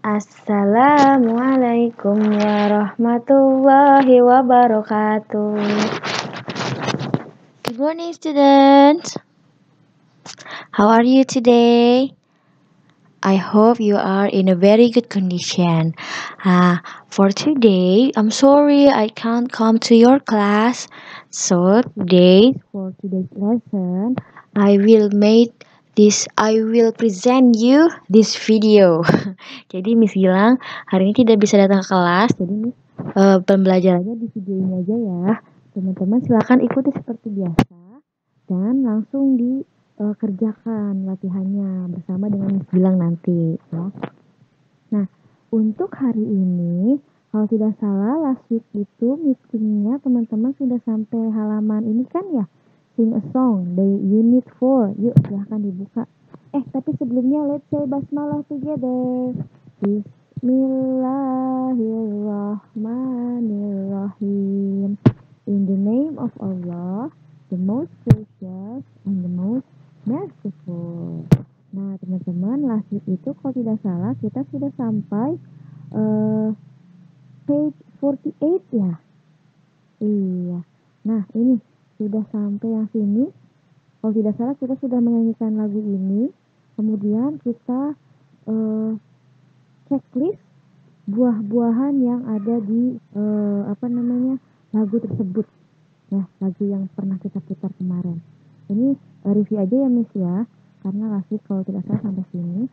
Assalamualaikum warahmatullahi wabarakatuh. Good morning, students. How are you today? I hope you are in a very good condition. For today, I'm sorry I can't come to your class. So today, for today's lesson, I will present you this video. Jadi Miss Gilang hari ini tidak bisa datang ke kelas. Jadi Miss pembelajarannya di video ini aja ya. Teman-teman silakan ikuti seperti biasa dan langsung kerjakan latihannya bersama dengan Miss Gilang nanti ya. Nah, untuk hari ini kalau tidak salah last week itu meetingnya teman-teman sudah sampai halaman ini kan ya, sing a song dari unit 4. Yuk silahkan dibuka. Tapi sebelumnya let's say basmalah together. Bismillahirrahmanirrahim. In the name of Allah, the most gracious and the most merciful. Nah teman-teman, last week itu kalau tidak salah kita sudah sampai page 48 ya. Iya. Nah ini sudah sampai yang sini. Kalau tidak salah kita sudah menyanyikan lagu ini. Kemudian kita checklist buah-buahan yang ada di lagu tersebut. Nah, lagu yang pernah kita putar kemarin. Ini review aja ya Miss ya, karena last week kalau tidak salah sampai sini.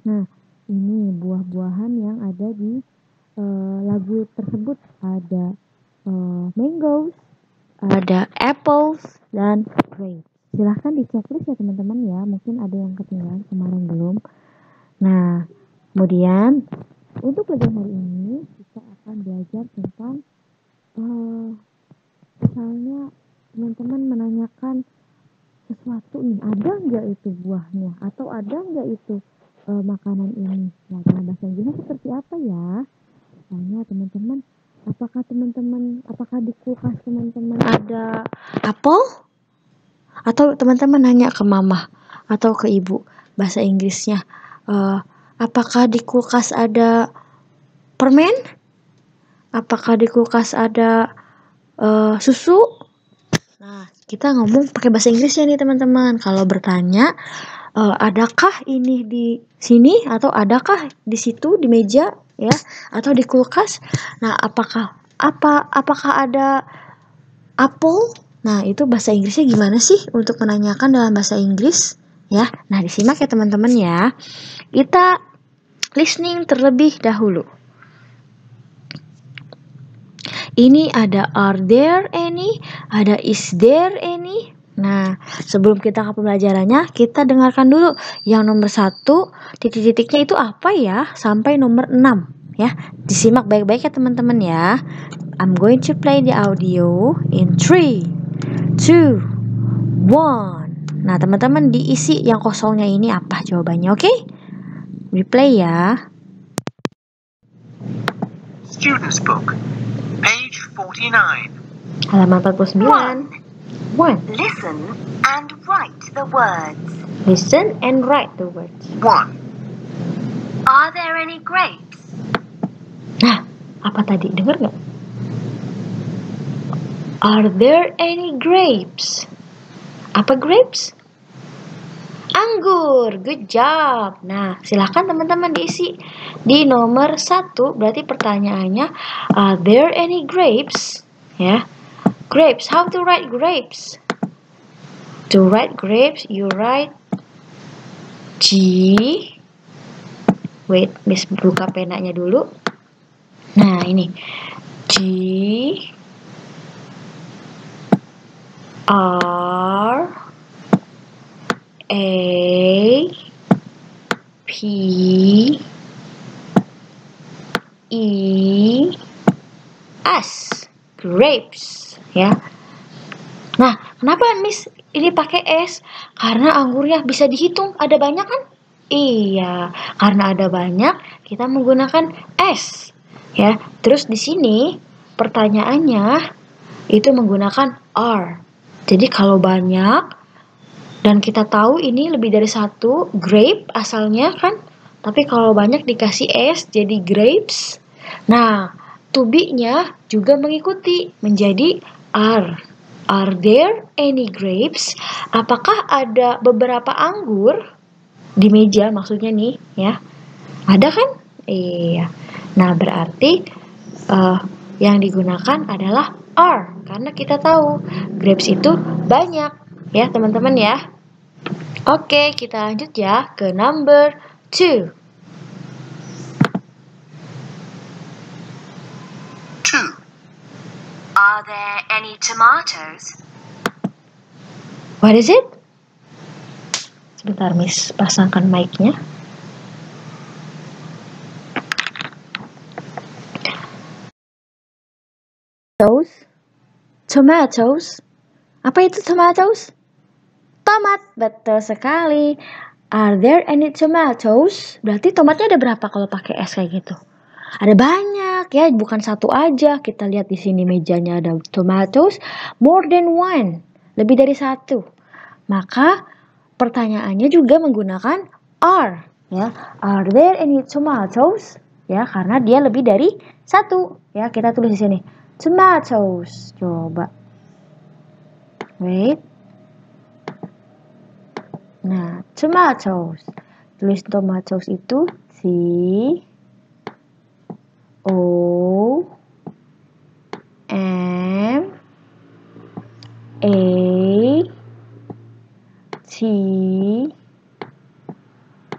Nah, ini buah-buahan yang ada di lagu tersebut. Ada mangoes, ada apples, dan grapes. Silahkan di checklist ya teman-teman ya, mungkin ada yang ketinggalan kemarin belum. Nah, kemudian untuk pelajaran hari ini kita akan belajar tentang misalnya teman-teman menanyakan sesuatu nih, ada nggak itu buahnya atau ada nggak itu makanan ini. Nah, dalam bahasa Inggrisnya seperti apa ya? Misalnya teman-teman, apakah di kulkas teman-teman ada apel? Atau teman-teman nanya ke mama atau ke ibu, bahasa Inggrisnya, apakah di kulkas ada permen? Apakah di kulkas ada susu? Nah, kita ngomong pakai bahasa Inggrisnya nih teman-teman. Kalau bertanya, adakah ini di sini atau adakah di situ di meja ya atau di kulkas? Nah, apakah ada apel? Nah, itu bahasa Inggrisnya gimana sih untuk menanyakan dalam bahasa Inggris ya? Nah, disimak ya teman-teman ya. Kita listening terlebih dahulu. Ini ada are there any, ada is there any. Nah, sebelum kita ke pembelajarannya, kita dengarkan dulu yang nomor 1, titik-titiknya itu apa ya, sampai nomor 6 ya. Disimak baik-baik ya teman-teman ya. I'm going to play the audio in 3, 2, 1. Nah, teman-teman diisi yang kosongnya ini apa jawabannya, oke? We play ya. Student's book, page 49. Halaman 49. 1. Listen and write the words. Listen and write the words. 1. Are there any grapes? Nah, apa tadi? Dengar nggak? Are there any grapes? Apa grapes? Anggur. Good job. Nah, silakan teman-teman diisi di nomor 1. Berarti pertanyaannya, are there any grapes? Ya. Grapes. How to write grapes? To write grapes, you write G. Wait, Miss buka penanya dulu. Nah, ini G R A P E S. Grapes ya. Nah, kenapa Miss ini pakai S? Karena anggurnya bisa dihitung, ada banyak kan? Iya, karena ada banyak kita menggunakan S ya. Terus di sini pertanyaannya itu menggunakan R. Jadi kalau banyak dan kita tahu ini lebih dari 1 grape asalnya kan, Tapi kalau banyak dikasih S jadi grapes. Nah, to be-nya juga mengikuti menjadi are. Are there any grapes? Apakah ada beberapa anggur di meja maksudnya nih ya? Ada kan? Iya. Nah, berarti yang digunakan adalah are karena kita tahu grapes itu banyak ya, teman-teman ya. Oke, kita lanjut ya ke number 2. 2. Are there any tomatoes? What is it? Sebentar, Miss, pasangkan mic-nya. Tomatoes. Apa itu tomatoes? Tomat, betul sekali. Are there any tomatoes? Berarti tomatnya ada berapa kalau pakai S kayak gitu? Ada banyak ya, bukan satu aja. Kita lihat di sini mejanya ada tomatoes, more than one, lebih dari satu. Maka pertanyaannya juga menggunakan are, ya. Are there any tomatoes? Ya, karena dia lebih dari satu. Ya, kita tulis di sini tomatoes. Coba. Wait. Nah, tomatoes. Tulis tomatoes itu C O M A T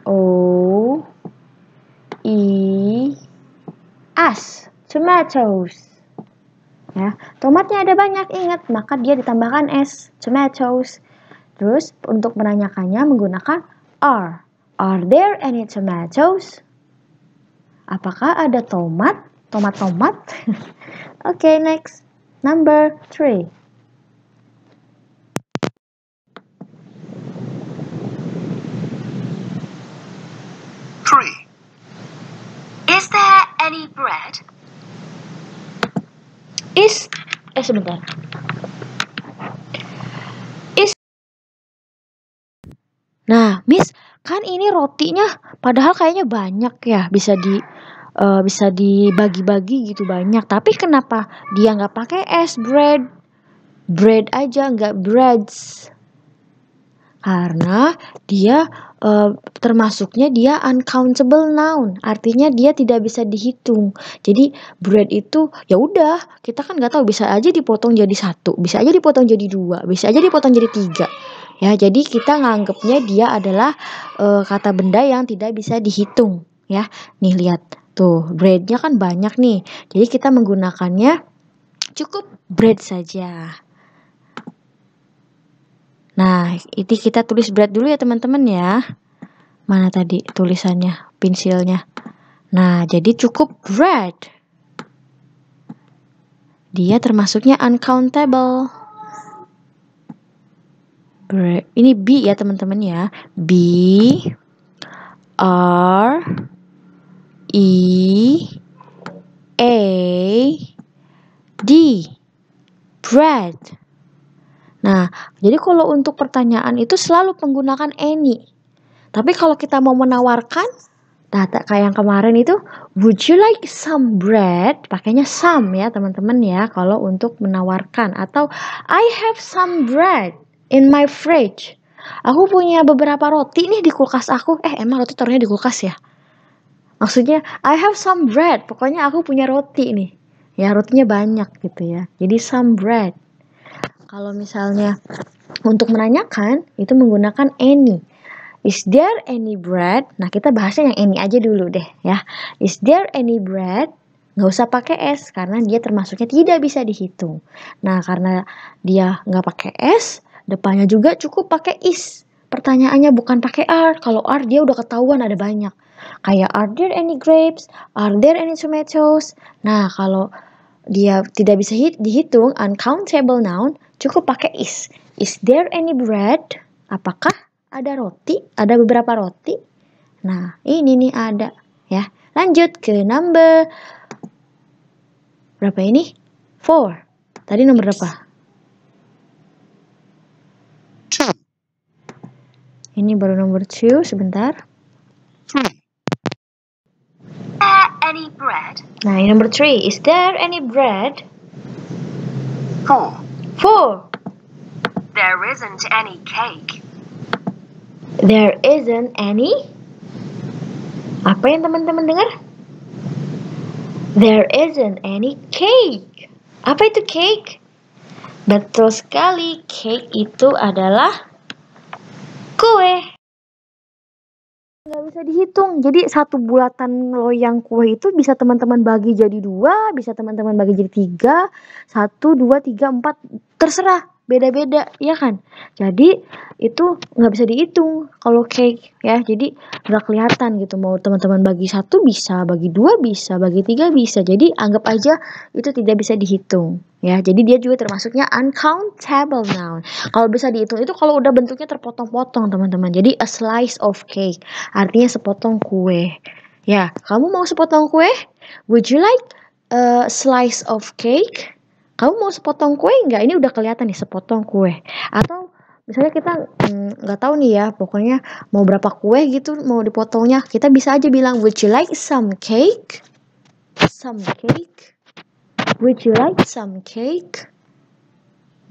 O E S. Tomatoes. Ya, tomatnya ada banyak, ingat, maka dia ditambahkan S. Tomatoes. Terus untuk menanyakannya menggunakan are. Are there any tomatoes? Apakah ada tomat? Tomat-tomat? Oke, next. Number 3. 3. Is there any bread? Sebentar. Nah, Miss, kan ini rotinya padahal kayaknya banyak ya, bisa dibagi-bagi gitu banyak. Tapi kenapa dia nggak pakai S, bread? Bread aja, nggak breads. Karena dia termasuknya dia uncountable noun, artinya dia tidak bisa dihitung. Jadi bread itu ya udah, kita kan nggak tahu, bisa aja dipotong jadi 1, bisa aja dipotong jadi 2, bisa aja dipotong jadi 3. Ya, jadi kita nganggapnya dia adalah kata benda yang tidak bisa dihitung. Ya, nih lihat tuh, breadnya kan banyak nih. Jadi kita menggunakannya cukup bread saja. Nah, ini kita tulis bread dulu ya teman-teman ya. Mana tadi tulisannya, pensilnya. Nah, jadi cukup bread. Dia termasuknya uncountable. Bread. Ini B ya teman-teman ya. B R E A D. Bread. Nah, jadi kalau untuk pertanyaan itu selalu menggunakan any. Tapi kalau kita mau menawarkan, kayak yang kemarin itu, would you like some bread? Pakainya some ya teman-teman ya, kalau untuk menawarkan. Atau I have some bread in my fridge. Aku punya beberapa roti nih di kulkas aku. Emang roti taruhnya di kulkas ya? Maksudnya, I have some bread. Pokoknya aku punya roti nih. Ya, rotinya banyak gitu ya. Jadi some bread. Kalau misalnya untuk menanyakan, itu menggunakan any. Is there any bread? Nah, kita bahasnya yang any aja dulu deh ya. Is there any bread? Nggak usah pakai S karena dia termasuknya tidak bisa dihitung. Nah, karena dia nggak pakai S, depannya juga cukup pakai is. Pertanyaannya bukan pakai are. Kalau are dia udah ketahuan ada banyak. Kayak are there any grapes? Are there any tomatoes? Nah, kalau dia tidak bisa dihitung, uncountable noun, cukup pakai is. Is there any bread? Apakah ada roti? Ada beberapa roti? Nah, ini nih ada ya. Lanjut ke number berapa ini? 4. Tadi nomor berapa? 2. Ini baru nomor 2, sebentar. 3. any bread? Nah, yang number 3. Is there any bread? 4, 4. There isn't any cake. There isn't any. Apa yang teman-teman dengar? There isn't any cake. Apa itu cake? Betul sekali, cake itu adalah kue. Nggak bisa dihitung. Jadi satu bulatan loyang kue itu bisa teman-teman bagi jadi 2, bisa teman-teman bagi jadi 3, 1, 2, 3, 4, terserah. Beda-beda, ya kan? Jadi itu nggak bisa dihitung kalau cake ya. Jadi nggak kelihatan gitu. Mau teman-teman bagi 1 bisa, bagi 2 bisa, bagi 3 bisa. Jadi anggap aja itu tidak bisa dihitung ya. Jadi dia juga termasuknya uncountable noun. Kalau bisa dihitung itu kalau udah bentuknya terpotong-potong teman-teman. Jadi a slice of cake artinya sepotong kue. Ya, kamu mau sepotong kue? Would you like a slice of cake? Kamu mau sepotong kue nggak? Ini udah kelihatan nih sepotong kue. Atau misalnya kita nggak tahu nih ya, pokoknya mau berapa kue gitu mau dipotongnya. Kita bisa aja bilang, would you like some cake? Some cake? Would you like some cake?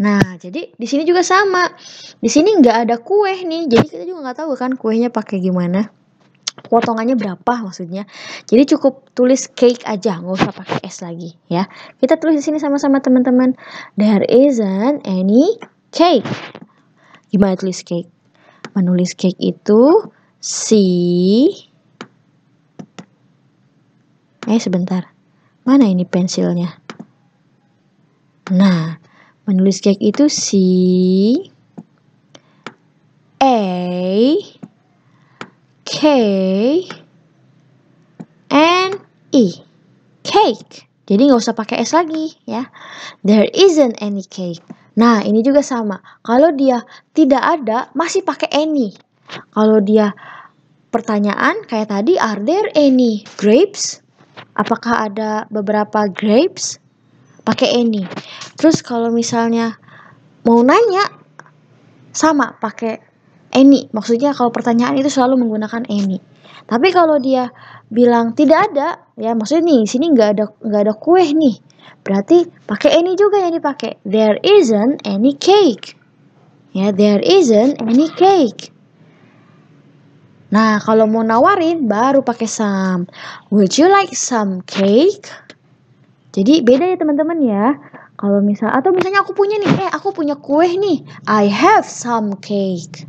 Nah, jadi di sini juga sama. Di sini nggak ada kue nih, jadi kita juga nggak tahu kan kuenya pakai gimana. Potongannya berapa maksudnya. Jadi cukup tulis cake aja, nggak usah pakai S lagi ya. Kita tulis di sini sama-sama teman-teman. There isn't any cake. Gimana tulis cake? Menulis cake itu sebentar. Mana ini pensilnya? Nah, menulis cake itu C-A-K-N-E. Cake. Jadi nggak usah pakai S lagi ya. There isn't any cake. Nah, ini juga sama. Kalau dia tidak ada, masih pakai any. Kalau dia pertanyaan kayak tadi, are there any grapes? Apakah ada beberapa grapes? Pakai any. Terus kalau misalnya mau nanya, sama pakai any. Maksudnya kalau pertanyaan itu selalu menggunakan any. Tapi kalau dia bilang tidak ada, ya maksudnya nih sini nggak ada kue nih. Berarti pakai any juga yang dipakai. There isn't any cake. Ya, there isn't any cake. Nah, kalau mau nawarin baru pakai some. Would you like some cake? Jadi beda ya teman-teman ya. Kalau misalnya aku punya nih, aku punya kue nih. I have some cake.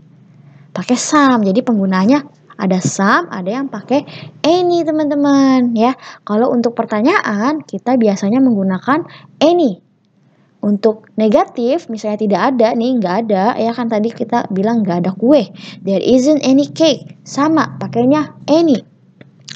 Pakai some. Jadi penggunanya ada some, ada yang pakai any teman-teman ya. Kalau untuk pertanyaan kita biasanya menggunakan any. Untuk negatif misalnya tidak ada nih, nggak ada ya kan tadi kita bilang nggak ada kue. There isn't any cake. Sama pakainya any.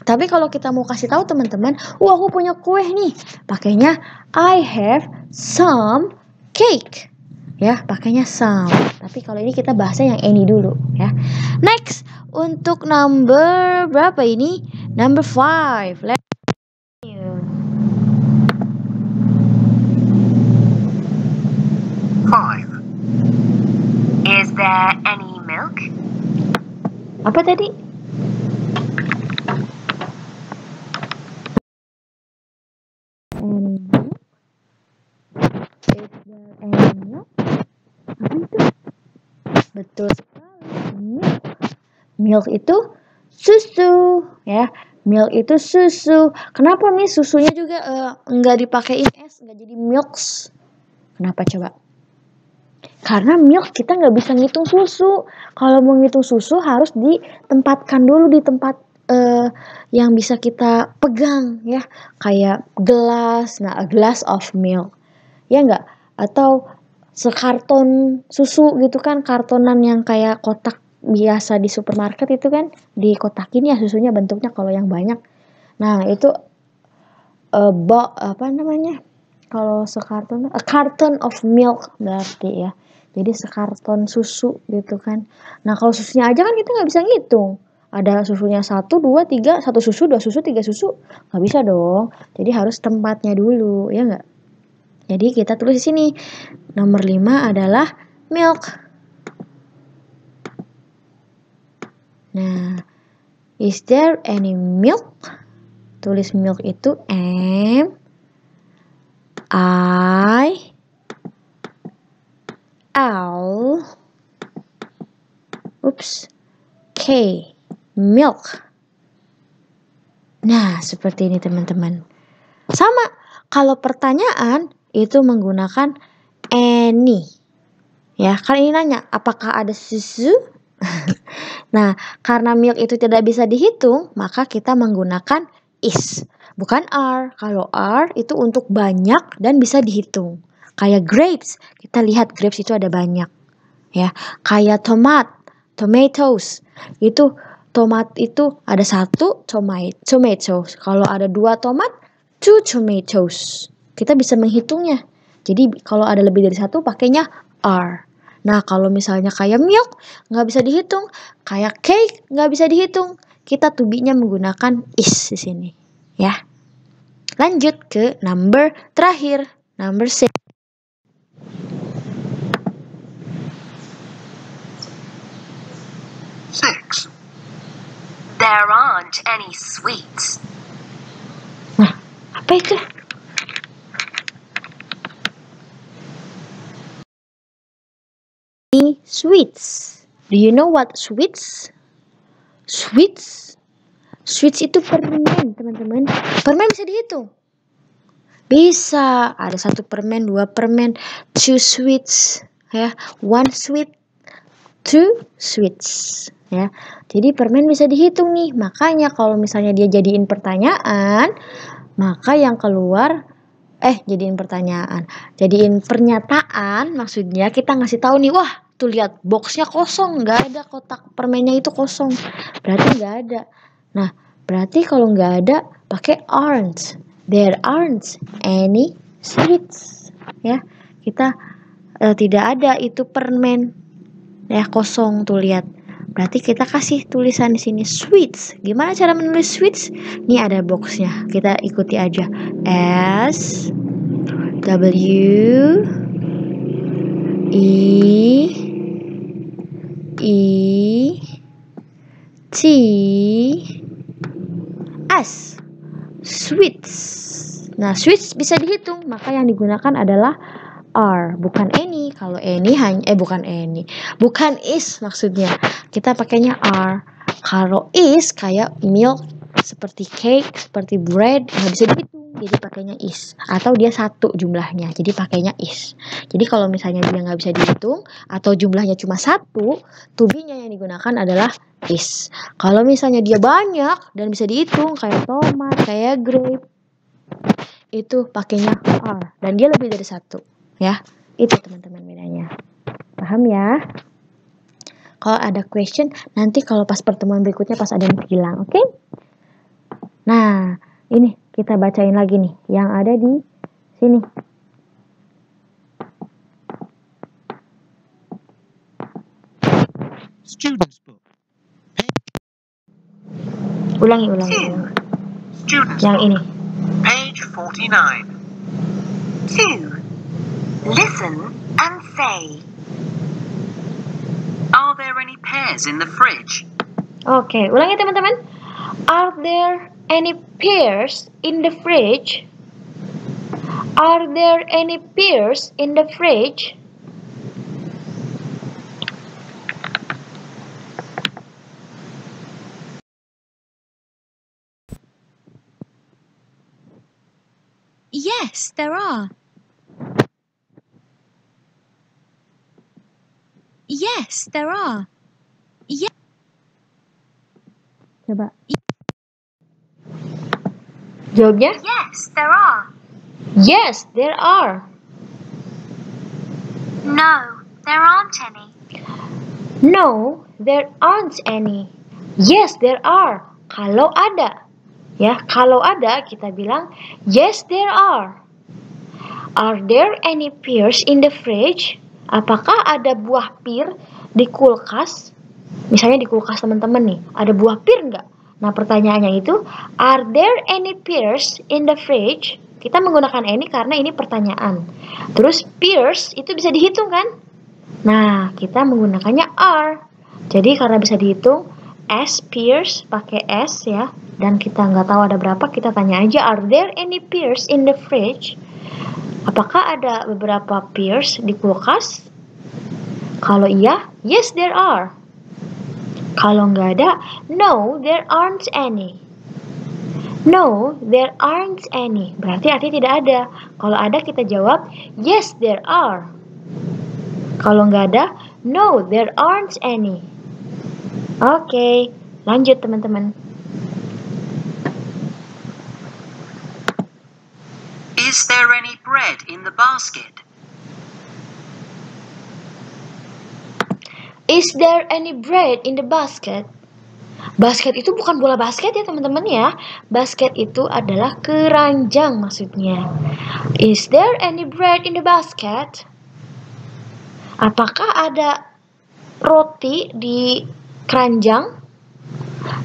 Tapi kalau kita mau kasih tahu teman-teman, aku punya kue nih. Pakainya I have some cake. Ya, pakainya some. Tapi kalau ini kita bahasnya yang any dulu ya. Next, untuk number berapa ini? Number 5. Let's continue. 5, Is there any milk? Apa tadi? Any milk? Is there any milk? Apa itu? Betul sekali. Milk. Milk itu susu ya. Milk itu susu. Kenapa nih susunya juga nggak dipakein S, nggak jadi milks? Kenapa coba? Karena milk kita nggak bisa ngitung susu. Kalau mau ngitung susu harus ditempatkan dulu di tempat yang bisa kita pegang ya. Kayak gelas, nah a glass of milk. Ya nggak? Atau sekarton susu gitu kan, kartonan yang kayak kotak biasa di supermarket itu kan, dikotakin ya susunya bentuknya kalau yang banyak. Nah, itu apa namanya? Kalau sekarton, a carton of milk berarti ya. Jadi sekarton susu gitu kan. Nah, kalau susunya aja kan kita nggak bisa ngitung. Ada susunya 1, 2, 3, 1 susu, 2 susu, 3 susu. Nggak bisa dong. Jadi harus tempatnya dulu, ya nggak? Jadi kita tulis di sini. Nomor 5 adalah milk. Nah, is there any milk? tulis milk itu M I L K, milk. Nah, seperti ini teman-teman. Sama, kalau pertanyaan itu menggunakan any. Ya, kan ini nanya, apakah ada susu? Nah, karena milk itu tidak bisa dihitung, maka kita menggunakan is, bukan are. Kalau are itu untuk banyak dan bisa dihitung. Kayak grapes, kita lihat grapes itu ada banyak. Ya, kayak tomatoes. Itu tomat itu ada 1 tomatoes. Kalau ada 2 tomat, 2 tomatoes. Kita bisa menghitungnya. Jadi kalau ada lebih dari 1 pakainya are. Nah, kalau misalnya kayak milk nggak bisa dihitung, kayak cake nggak bisa dihitung, kita to be-nya menggunakan is di sini, ya. Lanjut ke number terakhir, number 6. There aren't any sweets. Nah, apa itu? Sweets. Do you know what sweets? Sweets itu permen, teman-teman. Permen bisa dihitung. Bisa, ada 1 permen, 2 permen, 2 sweets, ya. 1 sweet, 2 sweets, ya. Jadi permen bisa dihitung nih. Makanya kalau misalnya dia jadiin pertanyaan, maka yang keluar jadiin pernyataan, maksudnya kita ngasih tahu nih, wah, tuh lihat boxnya kosong, nggak ada kotak permennya itu kosong, berarti nggak ada. Nah, berarti kalau nggak ada pakai aren't. There aren't any sweets, ya. Kita tidak ada itu permen, ya, kosong, tuh lihat. Berarti kita kasih tulisan di sini sweets. Gimana cara menulis sweets? Ini ada boxnya, kita ikuti aja. S W E T S, sweets. Nah, sweets bisa dihitung, maka yang digunakan adalah are, bukan any. Kalau any bukan is maksudnya. Kita pakainya are. Kalau is kayak milk, seperti cake, seperti bread, nggak bisa dihitung. Jadi pakainya is, atau dia 1 jumlahnya, jadi pakainya is. Jadi kalau misalnya dia nggak bisa dihitung atau jumlahnya cuma 1, to be-nya yang digunakan adalah is. Kalau misalnya dia banyak dan bisa dihitung, kayak tomat, kayak grape, itu pakainya are, dan dia lebih dari 1, ya. Itu teman-teman bedanya. Paham ya? Kalau ada question, nanti kalau pas pertemuan berikutnya pas ada yang bilang, oke? Nah, ini kita bacain lagi nih yang ada di sini. Students book. Ulangi. Students Yang book. ini. Page 49. 2. Listen and say. Are there any pears in the fridge? Oke, ulangi teman-teman. Are there any pears in the fridge? Are there any pears in the fridge? Yes, there are. Yes, there are. Coba. Jawabnya? Yes, there are. Yes, there are. No, there aren't any. No, there aren't any. Yes, there are. Kalau ada. Ya, kalau ada kita bilang yes, there are. Are there any pears in the fridge? Apakah ada buah pir di kulkas? Misalnya di kulkas teman-teman nih, ada buah pir nggak? Nah, pertanyaannya itu, are there any pears in the fridge? Kita menggunakan any karena ini pertanyaan. Terus pears itu bisa dihitung kan? Nah, kita menggunakannya are. Jadi karena bisa dihitung, S pears pakai S ya. dan kita nggak tahu ada berapa, kita tanya aja, are there any pears in the fridge? Apakah ada beberapa pears di kulkas? Kalau iya, yes there are. Kalau nggak ada, no there aren't any. No, there aren't any. Berarti artinya tidak ada. Kalau ada kita jawab, yes there are. Kalau nggak ada, no there aren't any. Oke, lanjut teman-teman. Is there any bread in the basket? Is there any bread in the basket? Basket itu bukan bola basket ya teman-teman ya. Basket itu adalah keranjang maksudnya. Is there any bread in the basket? Apakah ada roti di keranjang?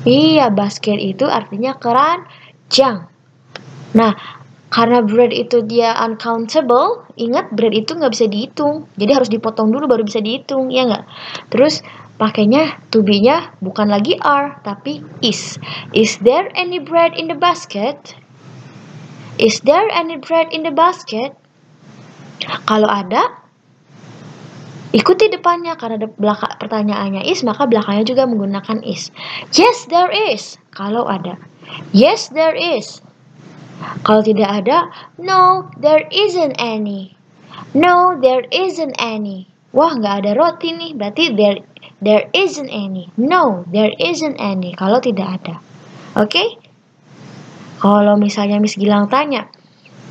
Iya, basket itu artinya keranjang. Nah, karena bread itu dia uncountable, ingat bread itu nggak bisa dihitung. Jadi harus dipotong dulu baru bisa dihitung, ya nggak? Terus pakainya to be-nya bukan lagi are, tapi is. Is there any bread in the basket? Is there any bread in the basket? Kalau ada, ikuti depannya karena pertanyaannya is, maka belakangnya juga menggunakan is. Yes, there is. Kalau ada. Yes, there is. Kalau tidak ada, no, there isn't any. No, there isn't any. Wah, nggak ada roti nih, berarti there isn't any. No, there isn't any. Kalau tidak ada. Oke? Kalau misalnya Miss Gilang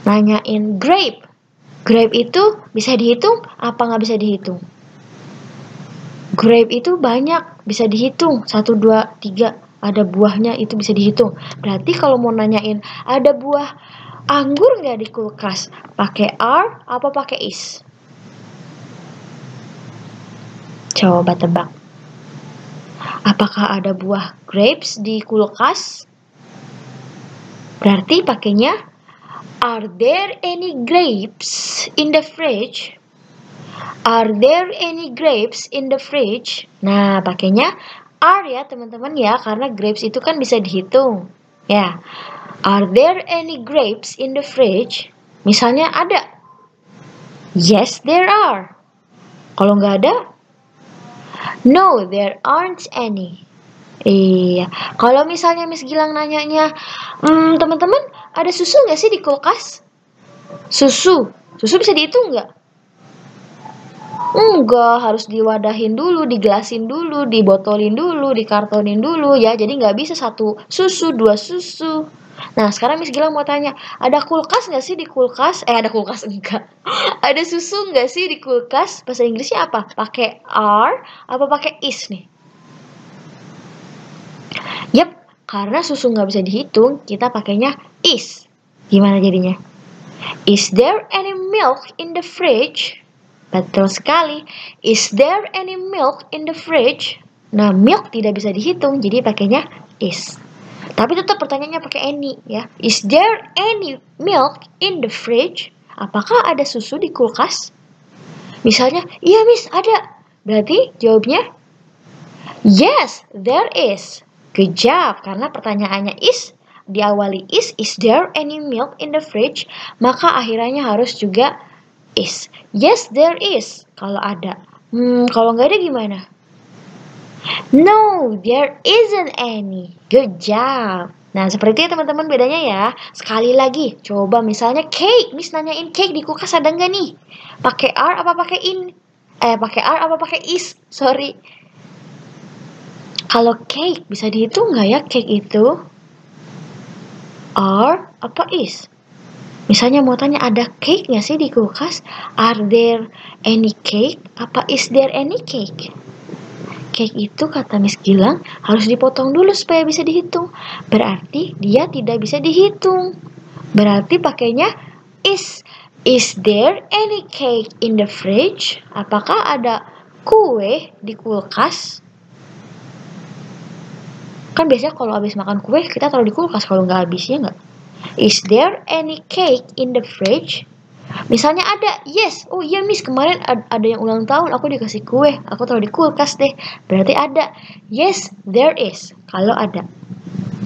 nanyain grape. Grape itu bisa dihitung apa nggak bisa dihitung? Grape itu banyak, bisa dihitung. 1, 2, 3. Ada buahnya itu bisa dihitung. Berarti kalau mau nanyain ada buah anggur nggak di kulkas, pakai are apa pakai is? Coba tebak. Apakah ada buah grapes di kulkas? Berarti pakainya are there any grapes in the fridge? Are there any grapes in the fridge? Nah, pakainya are ya teman-teman ya, karena grapes itu kan bisa dihitung. Ya. Are there any grapes in the fridge? Misalnya ada. Yes, there are. Kalau nggak ada, no, there aren't any. Iya. Kalau misalnya Miss Gilang nanyanya, teman-teman, ada susu nggak sih di kulkas? Susu bisa dihitung nggak? Enggak, harus diwadahin dulu, digelasin dulu, dibotolin dulu, dikartonin dulu ya. Jadi nggak bisa 1 susu, 2 susu. Nah, sekarang Miss Gilang mau tanya, ada kulkas nggak sih di kulkas? Ada kulkas enggak? Ada susu nggak sih di kulkas? Bahasa Inggrisnya apa? Pakai are apa pakai is nih? Yap, karena susu nggak bisa dihitung, kita pakainya is. Gimana jadinya? Is there any milk in the fridge? Betul sekali. Is there any milk in the fridge? Nah, milk tidak bisa dihitung, jadi pakainya is. Tapi tetap pertanyaannya pakai any ya. Is there any milk in the fridge? Apakah ada susu di kulkas? Misalnya, iya Miss, ada. Berarti jawabnya yes, there is. Good job, karena pertanyaannya is, diawali is there any milk in the fridge? Maka akhirnya harus juga is. Yes, there is. Kalau ada. Kalau nggak ada gimana? No, there isn't any. Good job. Nah, seperti itu teman-teman bedanya ya. Sekali lagi, coba misalnya cake. Miss nanyain cake di kulkas ada nggak nih? Pakai are apa pakai in? Pakai are apa pakai is? Sorry. Kalau cake bisa dihitung nggak ya cake itu? Are apa is? Misalnya mau tanya ada cake nggak sih di kulkas? Are there any cake? Apa is there any cake? Cake itu kata Miss Gilang harus dipotong dulu supaya bisa dihitung. Berarti dia tidak bisa dihitung. Berarti pakainya is. Is there any cake in the fridge? Apakah ada kue di kulkas? Kan biasanya kalau habis makan kue kita taruh di kulkas kalau nggak habis, ya nggak? Is there any cake in the fridge? Misalnya ada, yes. Oh iya Miss, kemarin ada yang ulang tahun, aku dikasih kue, aku taruh di kulkas deh. Berarti ada. Yes, there is. Kalau ada.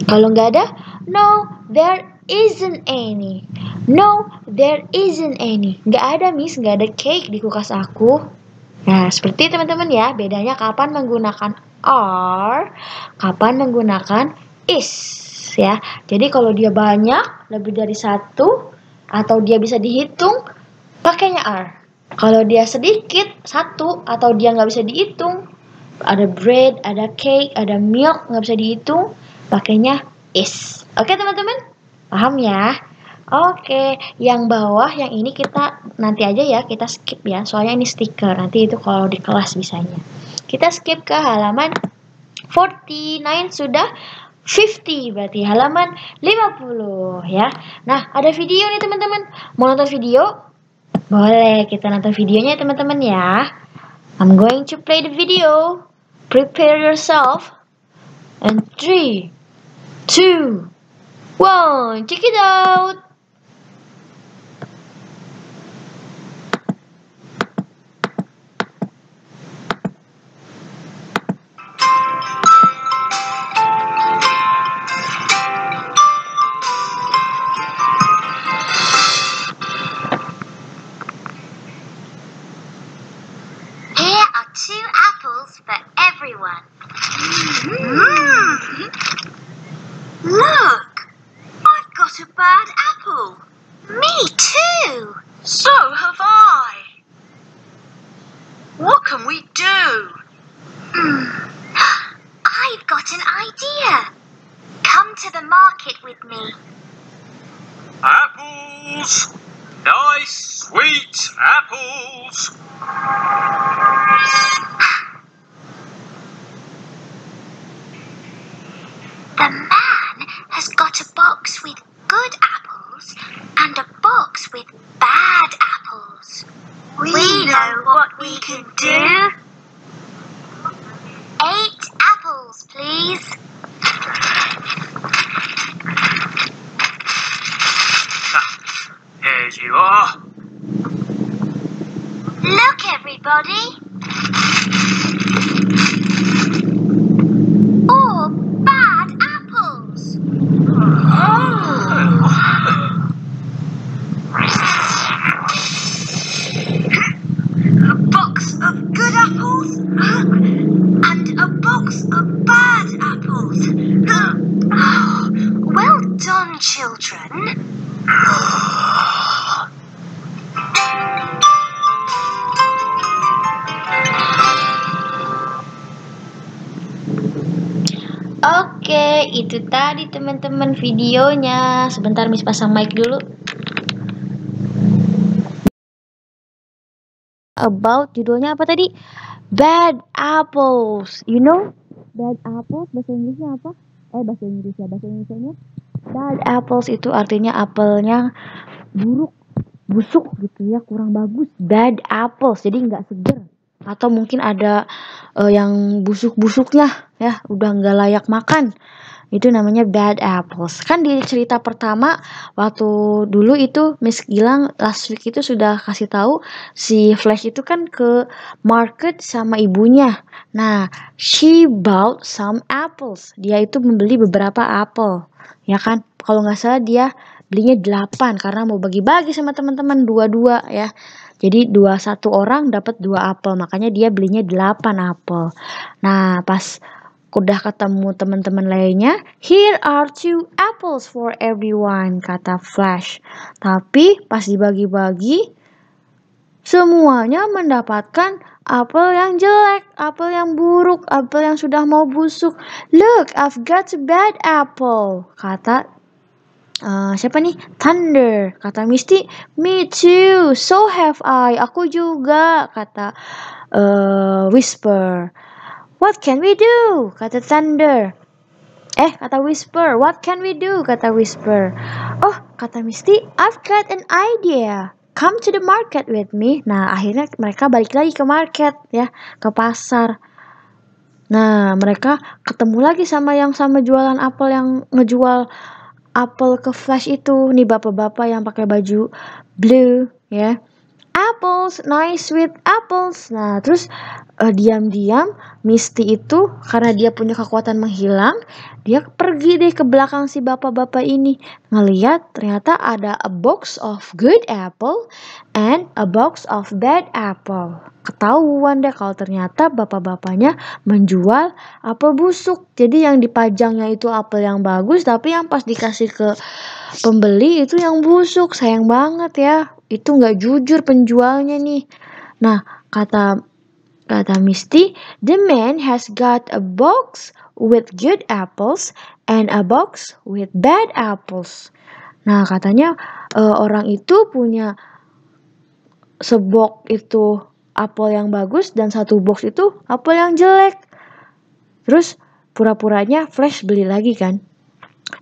Kalau nggak ada, no, there isn't any. No, there isn't any. Nggak ada, Miss, nggak ada cake di kulkas aku. Nah, seperti teman-teman ya, bedanya kapan menggunakan are, kapan menggunakan is, ya. Jadi kalau dia banyak, lebih dari satu, atau dia bisa dihitung, pakainya are. Kalau dia sedikit, satu, atau dia nggak bisa dihitung, ada bread, ada cake, ada milk, nggak bisa dihitung, pakainya is. Oke teman-teman? Paham ya? Oke, yang bawah yang ini kita nanti aja ya, kita skip ya. Soalnya ini stiker, nanti itu kalau di kelas bisanya. Kita skip ke halaman 49 sudah 50 berarti halaman 50 ya. Nah, ada video nih teman-teman. Mau nonton video? Boleh, kita nonton videonya teman-teman ya. I'm going to play the video. Prepare yourself. And 3, 2, 1, check it out. Here are 2 apples for everyone. Look! I've got a bad apple. Me too. So have I. What can we do? I've got an idea. Come to the market with me. Apples! Nice, sweet apples! The man has got a box with good apples and a box with bad apples. We know what we can do. 8 apples, please. Here you are. Look, everybody. All bad apples. A box of good apples and a box of bad apples. Well done, children. Oke, itu tadi teman-teman videonya. Sebentar Miss pasang mic dulu. About judulnya apa tadi? Bad apples. You know? Bad apples bahasa Inggrisnya apa? Bahasa Inggrisnya. Bad apples itu artinya apelnya buruk, busuk gitu ya, kurang bagus. Bad apples. Jadi nggak seger. Atau mungkin ada yang busuk-busuknya ya, udah nggak layak makan. Itu namanya bad apples. Kan di cerita pertama waktu dulu itu Miss Gilang last week itu sudah kasih tahu si Flash itu kan ke market sama ibunya. Nah, she bought some apples. Dia itu membeli beberapa apel. Ya kan? Kalau nggak salah dia belinya 8 karena mau bagi-bagi sama teman-teman 2-2 ya. Jadi 1 orang dapat 2 apel, makanya dia belinya 8 apel. Nah, pas udah ketemu teman-teman lainnya, here are 2 apples for everyone, kata Flash. Tapi pas dibagi-bagi, semuanya mendapatkan apel yang jelek, apel yang buruk, apel yang sudah mau busuk. Look, I've got a bad apple, kata siapa nih? Thunder. Kata Misty, me too, so have I. Aku juga, kata Whisper. What can we do? Kata Thunder. Kata Whisper. What can we do? Kata Whisper. Oh, kata Misty, I've got an idea. Come to the market with me. Nah, akhirnya mereka balik lagi ke market ya, ke pasar. Nah, mereka ketemu lagi sama jualan apel yang ngejual apel ke Flash itu. Nih bapak-bapak yang pakai baju blue ya. apples, nice sweet apples. Nah, terus diam-diam Misty itu karena dia punya kekuatan menghilang, dia pergi deh ke belakang si bapak-bapak ini. Ngeliat ternyata ada a box of good apple and a box of bad apple. Ketahuan deh kalau ternyata bapak-bapaknya menjual apel busuk. Jadi yang dipajangnya itu apel yang bagus, tapi yang pas dikasih ke pembeli itu yang busuk. Sayang banget ya. Itu nggak jujur penjualnya nih. Nah, kata Misty, the man has got a box with good apples and a box with bad apples. Nah, katanya orang itu punya sebok itu apel yang bagus dan satu box itu apel yang jelek. Terus pura-puranya Flash beli lagi kan.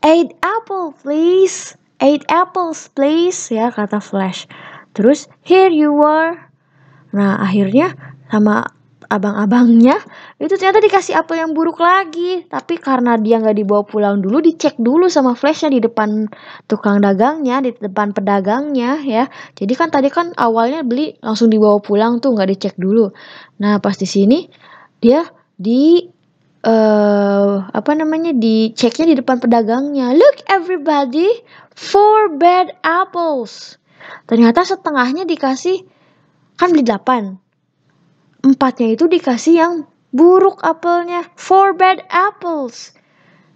8 apple please. 8 apples please, ya kata Flash. Terus here you are. Nah, akhirnya sama abang-abangnya itu ternyata dikasih apel yang buruk lagi. Tapi karena dia nggak dibawa pulang dulu, dicek dulu sama Flashnya di depan tukang dagangnya, di depan pedagangnya ya. Jadi kan tadi kan awalnya beli langsung dibawa pulang tuh, nggak dicek dulu. Nah, pas di sini dia diceknya di depan pedagangnya. Look everybody, 4 bad apples. Ternyata setengahnya dikasih, kan beli 8. 4-nya itu dikasih yang buruk apelnya. 4 bad apples.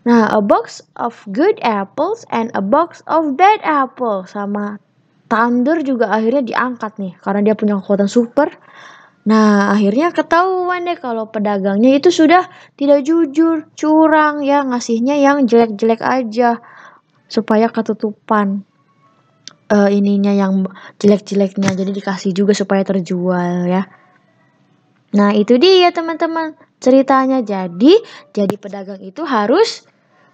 Nah, a box of good apples and a box of bad apple. Sama Thunder juga akhirnya diangkat nih, karena dia punya kekuatan super. Nah, akhirnya ketahuan deh kalau pedagangnya itu sudah tidak jujur, curang ya, ngasihnya yang jelek-jelek aja supaya ketutupan ininya yang jelek-jeleknya, jadi dikasih juga supaya terjual ya. Nah, itu dia teman-teman ceritanya. Jadi pedagang itu harus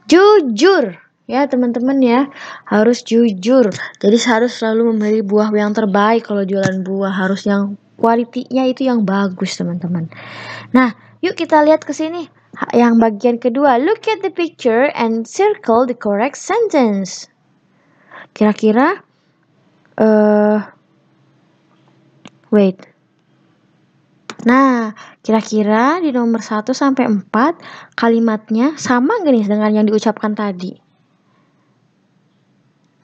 jujur ya teman-teman ya, harus jujur. Jadi harus selalu memilih buah yang terbaik. Kalau jualan buah harus yang kualitinya itu yang bagus teman-teman. Nah, yuk kita lihat ke sini yang bagian kedua. Look at the picture and circle the correct sentence. Kira-kira Nah, kira-kira di nomor 1 sampai 4 kalimatnya sama nggak nih dengan yang diucapkan tadi?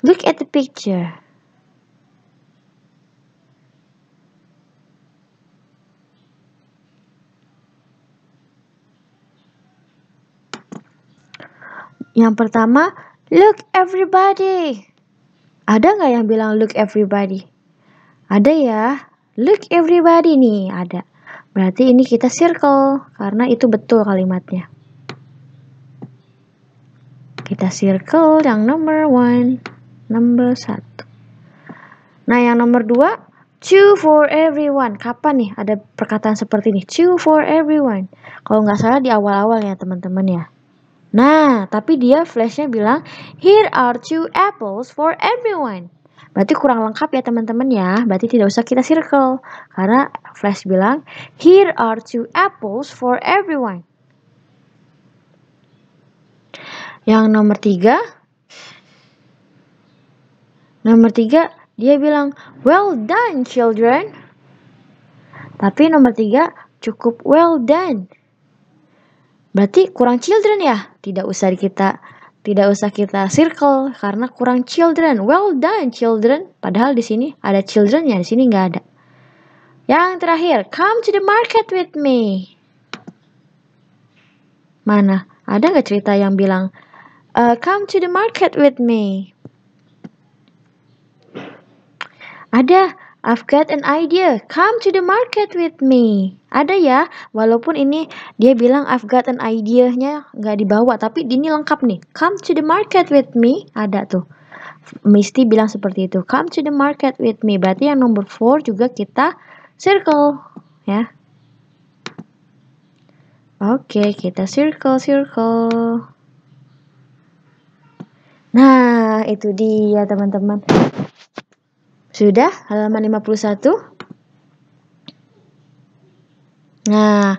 Look at the picture. Yang pertama, look everybody. Ada nggak yang bilang look everybody? Ada ya. Look everybody nih, ada. Berarti ini kita circle, karena itu betul kalimatnya. Kita circle yang nomor 1, nomor 1. Nah, yang nomor 2, chew for everyone. Kapan nih ada perkataan seperti ini? Chew for everyone. Kalau nggak salah di awal-awal ya teman-teman ya. Nah, tapi dia Flashnya bilang, here are 2 apples for everyone. Berarti kurang lengkap ya teman-teman ya. Berarti tidak usah kita circle. Karena Flash bilang, here are 2 apples for everyone. Yang nomor 3. Nomor 3, dia bilang, well done children. Tapi nomor 3 cukup well done. Berarti kurang children ya. Tidak usah kita circle karena kurang children. Well done children. Padahal di sini ada children-nya, di sini nggak ada. Yang terakhir, come to the market with me. Mana? Ada nggak cerita yang bilang come to the market with me? Ada. I've got an idea. Come to the market with me. Ada ya, walaupun ini dia bilang I've got an idea-nya nggak dibawa, tapi ini lengkap nih. Come to the market with me. Ada tuh. Misty bilang seperti itu. Come to the market with me. Berarti yang nomor 4 juga kita circle. Ya. Oke, kita circle. Nah, itu dia teman-teman. Sudah halaman 51. Nah,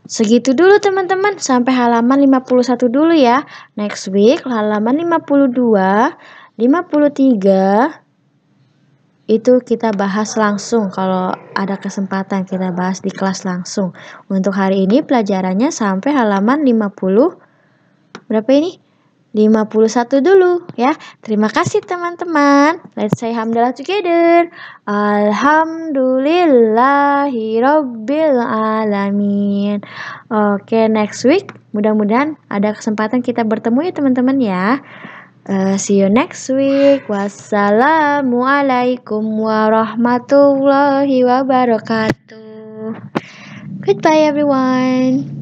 segitu dulu teman-teman. Sampai halaman 51 dulu ya. Next week halaman 52, 53, itu kita bahas langsung kalau ada kesempatan kita bahas di kelas langsung. Untuk hari ini pelajarannya sampai halaman 50 berapa ini? 51 dulu ya. Terima kasih teman-teman. Let's say hamdalah together. Alhamdulillahirabbil alamin. Oke, next week mudah-mudahan ada kesempatan kita bertemu ya teman-teman ya. See you next week. Wassalamualaikum warahmatullahi wabarakatuh. Goodbye everyone.